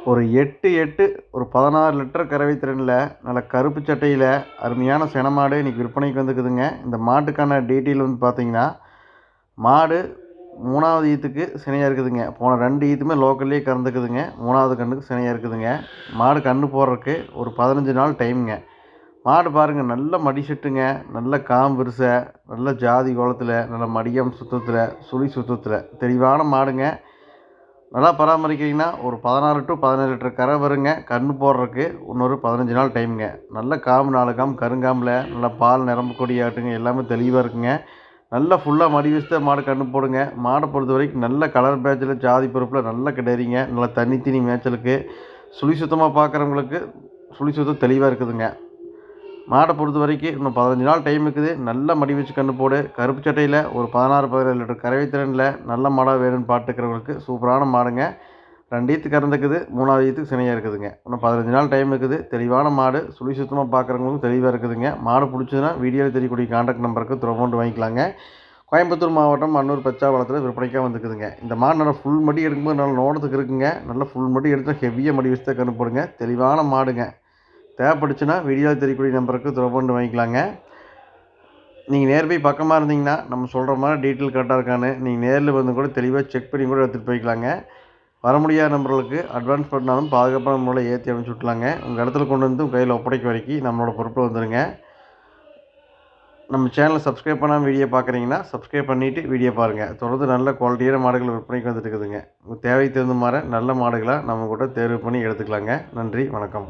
ஒரு 8 ஒரு 16 லிட்டர் கறவை திறனில் நல்ல கருப்பு சட்டையில் அருமையான செனமாடு இன்றைக்கி விற்பனைக்கு வந்துக்குதுங்க. இந்த மாட்டுக்கான டீட்டெயில் வந்து பார்த்திங்கன்னா, மாடு 3வது ஈத்துக்கு சினையாக இருக்குதுங்க. போன 2 ஈத்துமே லோக்கல்லே கறந்துக்குதுங்க. 3வது கண்ணுக்கு சினையாக இருக்குதுங்க. மாடு கன்று போடுறதுக்கு ஒரு 15 நாள் டைமுங்க. மாடு பாருங்கள், நல்ல மடி செட்டுங்க, நல்ல காம்பெருசை, நல்ல ஜாதி கோலத்தில், நல்ல மடியம் சுத்தத்தில், சுழி சுத்தத்தில் தெளிவான மாடுங்க. நல்லா பராமரிக்கிறீங்கன்னா ஒரு 16 to 17 லிட்டர் கரை வருங்க. கன்று போடுறதுக்கு இன்னொரு 15 நாள் டைமுங்க. நல்ல காம்பு 4 காம்பு கருங்காம்பில் நல்லா பால் நிரம்பக்கூடிய ஆட்டுங்க, எல்லாமே தெளிவாக இருக்குங்க. நல்லா ஃபுல்லாக மடி வச்சு மாடு கன்று போடுங்க. மாடை பொறுத்த வரைக்கும் நல்ல கலர் பேட்சில் ஜாதி பொறுப்பில் நல்ல கிடையாதுங்க. நல்லா தண்ணி தீனி மேய்ச்சலுக்கு சுழி சுத்தமாக பார்க்குறவங்களுக்கு சுழி சுத்தம் தெளிவாக இருக்குதுங்க. மாடை பொறுத்த வரைக்கும் இன்னும் 15 நாள் டைம் இருக்குது. நல்ல மடி வச்சு கன்று போடு. கருப்பு சட்டையில் ஒரு 16-17 லிட்டர் கறவை திறனில் நல்ல மாடாக வேணும்னு பார்த்துக்கிறவங்களுக்கு சூப்பரான மாடுங்க. 2 ஈத்து கறந்துக்குது, 3வது ஈத்துக்கு சினையாக இருக்குதுங்க. இன்னும் 15 நாள் டைம் இருக்குது. தெளிவான மாடு, சுழி சுத்தமாக பார்க்குறவங்களுக்கும் தெளிவாக இருக்குதுங்க. மாடு பிடிச்சதுன்னா வீடியோவில் தெரியக்கூடிய கான்டாக்ட் நம்பருக்கு அமௌண்ட் வாங்கிக்கலாங்க. கோயம்புத்தூர் மாவட்டம் அன்னூர் பச்சாவளத்தில் விற்பனைக்காக வந்துக்குதுங்க. இந்த மாடு நல்லா ஃபுல் மடி எடுக்கும்போது நல்லா நோடத்துக்கு இருக்குங்க. நல்லா ஃபுல் மடி எடுத்தால் ஹெவியாக மடி வச்சு தான் கன்று போடுங்க. தெளிவான மாடுங்க. தேவைப்பட்டுச்சுன்னா வீடியோவில் தெரியக்கூடிய நம்பருக்கு தொடர்பு வாங்கிக்கலாங்க. நீங்கள் நேர் போய் பக்கமாக இருந்தீங்கன்னா நம்ம சொல்கிற மாதிரி டீட்டெயில் கரெக்டாக இருக்கான்னு நீங்கள் நேரில் வந்து கூட தெளிவாக செக் பண்ணி கூட எடுத்துகிட்டு போய்க்கலாங்க. வர முடியாத நம்பர்களுக்கு அட்வான்ஸ் பண்ணாலும் பாதுகாப்பான முறையில் ஏற்றி அனுப்பிச்சி விட்லாங்க. உங்கள் இடத்துல கொண்டு வந்து உங்கள் கையில் ஒப்படைக்க வரைக்கும் நம்மளோட பொறுப்பில் வந்துடுங்க. நம்ம சேனலை சப்ஸ்கிரைப் பண்ணாமல் வீடியோ பார்க்குறீங்கன்னா சப்ஸ்கிரைப் பண்ணிவிட்டு வீடியோ பாருங்கள். தொடர்ந்து நல்ல குவாலிட்டியான மாடுகள் விற்பனைக்கு வந்துட்டு இருக்குதுங்க. உங்கள் தேவைக்கு தகுந்த மாதிரி நல்ல மாடுகளாக நம்ம கூட தேர்வு பண்ணி எடுத்துக்கலாங்க. நன்றி, வணக்கம்.